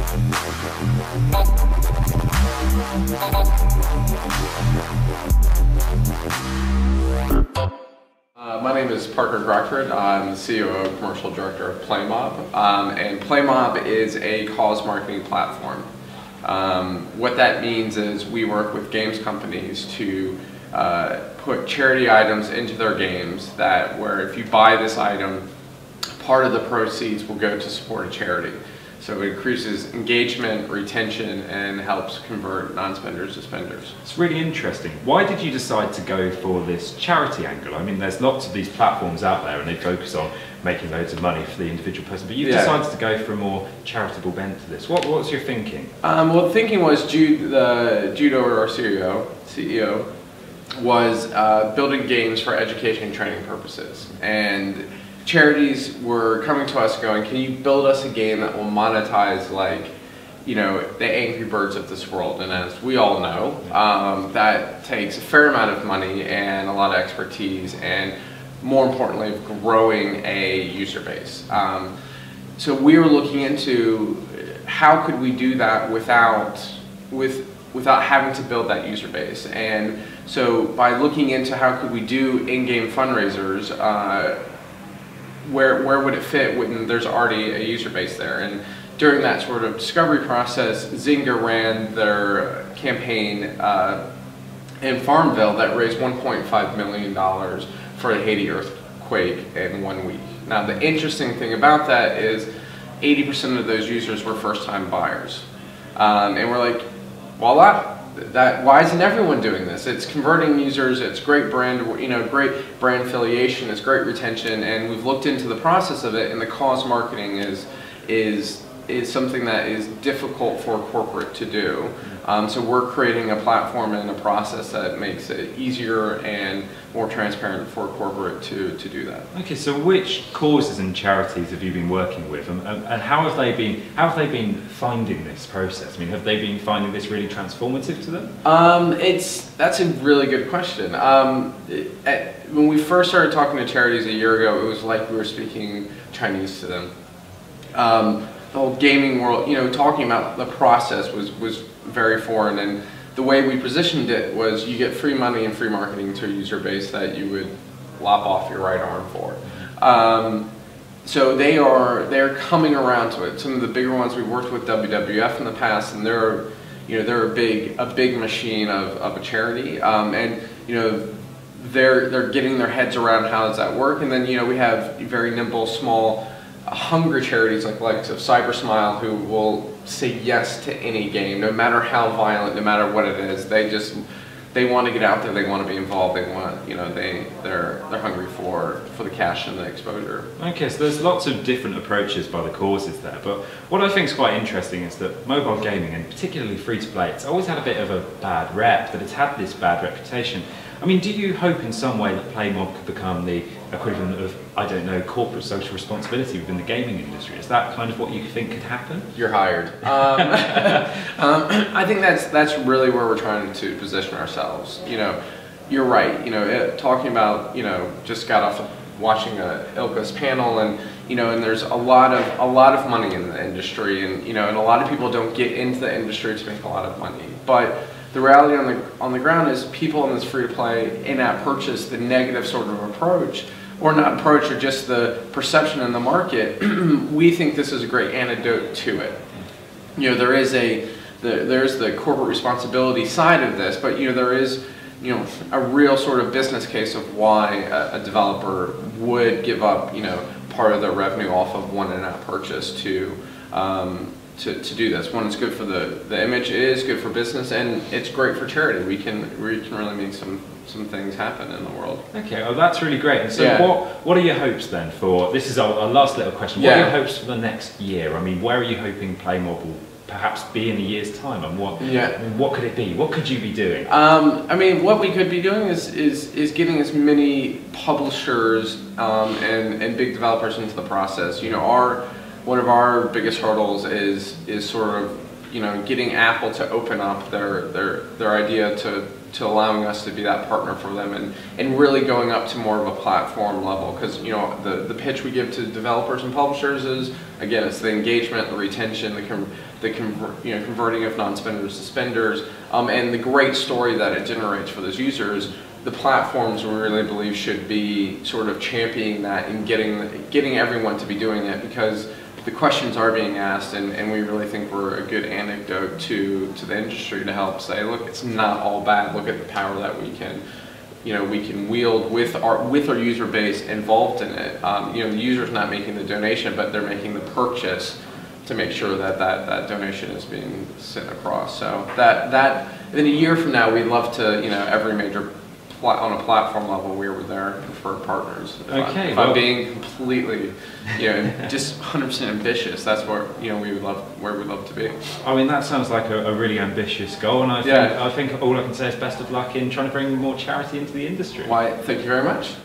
My name is Parker Crockford. I'm the CEO and Commercial Director of Playmob, and Playmob is a cause marketing platform. What that means is we work with games companies to put charity items into their games where if you buy this item, part of the proceeds will go to support a charity. So it increases engagement, retention, and helps convert non-spenders to spenders. It's really interesting. Why did you decide to go for this charity angle? I mean, there's lots of these platforms out there and they focus on making loads of money for the individual person, but you've decided to go for a more charitable bent to this. What's your thinking? Well, the thinking was Jude, our CEO, was building games for education and training purposes. And charities were coming to us going, can you build us a game that will monetize, like, you know, the Angry Birds of this world? And as we all know, that takes a fair amount of money and a lot of expertise and, more importantly, growing a user base. So we were looking into how could we do that without having to build that user base. And so by looking into how could we do in-game fundraisers, where would it fit when there's already a user base there? And during that sort of discovery process, Zynga ran their campaign in Farmville that raised $1.5 million for the Haiti earthquake in 1 week. Now the interesting thing about that is 80% of those users were first-time buyers. And we're like, voila. Why isn't everyone doing this? It's converting users, it's great brand, great brand affiliation, it's great retention, and we've looked into the process of it, and the cause marketing is something that is difficult for corporate to do. So we're creating a platform and a process that makes it easier and more transparent for corporate to do that. Okay, so which causes and charities have you been working with, and how have they been finding this process? I mean, have they been finding this really transformative to them? That's a really good question. When we first started talking to charities a year ago, it was like we were speaking Chinese to them. The whole gaming world, talking about the process was very foreign, and the way we positioned it was you get free money and free marketing to a user base that you would lop off your right arm for. So they're coming around to it. Some of the bigger ones, we've worked with WWF in the past, and they're a big machine of a charity, and they're getting their heads around how does that work. And then we have very nimble, small, hungry charities like of Cybersmile who will say yes to any game, no matter how violent, no matter what it is. They want to get out there, they want to be involved, they want, they're hungry for the cash and the exposure. Okay, so there's lots of different approaches by the causes there, but what I think is quite interesting is that mobile gaming, and particularly free-to-play, it's always had a bit of a bad rep, that it's had this bad reputation. I mean, do you hope in some way that Playmob could become the equivalent of, I don't know, corporate social responsibility within the gaming industry? Is that kind of what you think could happen? You're hired. I think that's really where we're trying to position ourselves. You're right. Talking about, just got off of watching Ilka's panel, and and there's a lot of money in the industry, and and a lot of people don't get into the industry to make a lot of money, but the reality on the ground is people in this free-to-play in-app purchase, the negative sort of approach, or not approach, or just the perception in the market, we think this is a great antidote to it. There's the corporate responsibility side of this, but there is a real sort of business case of why a developer would give up part of their revenue off of one in-app purchase to do this. One, it's good for the image, it is good for business, and it's great for charity. We can really make some things happen in the world. Okay, well that's really great. And so what are your hopes then for, this is our last little question, what are your hopes for the next year? I mean, where are you hoping Playmob will perhaps be in a year's time, and what could it be? What could you be doing? I mean, what we could be doing is getting as many publishers and big developers into the process. One of our biggest hurdles is sort of getting Apple to open up their idea to allowing us to be that partner for them, and really going up to more of a platform level, because the pitch we give to developers and publishers is, again, it's the engagement, the retention, the converting of non-spenders to spenders, and the great story that it generates for those users. The platforms, we really believe, should be sort of championing that and getting everyone to be doing it, because the questions are being asked, and we really think we're a good anecdote to the industry to help say, look, it's not all bad. Look at the power that we can wield with our user base involved in it. The user's not making the donation, but they're making the purchase to make sure that donation is being sent across. So that in a year from now, we'd love to, every major on a platform level, we were their preferred partners. If I'm being completely, just 100% ambitious, that's where we'd love to be. I mean, that sounds like a really ambitious goal, and I think all I can say is best of luck in trying to bring more charity into the industry. Why, thank you very much.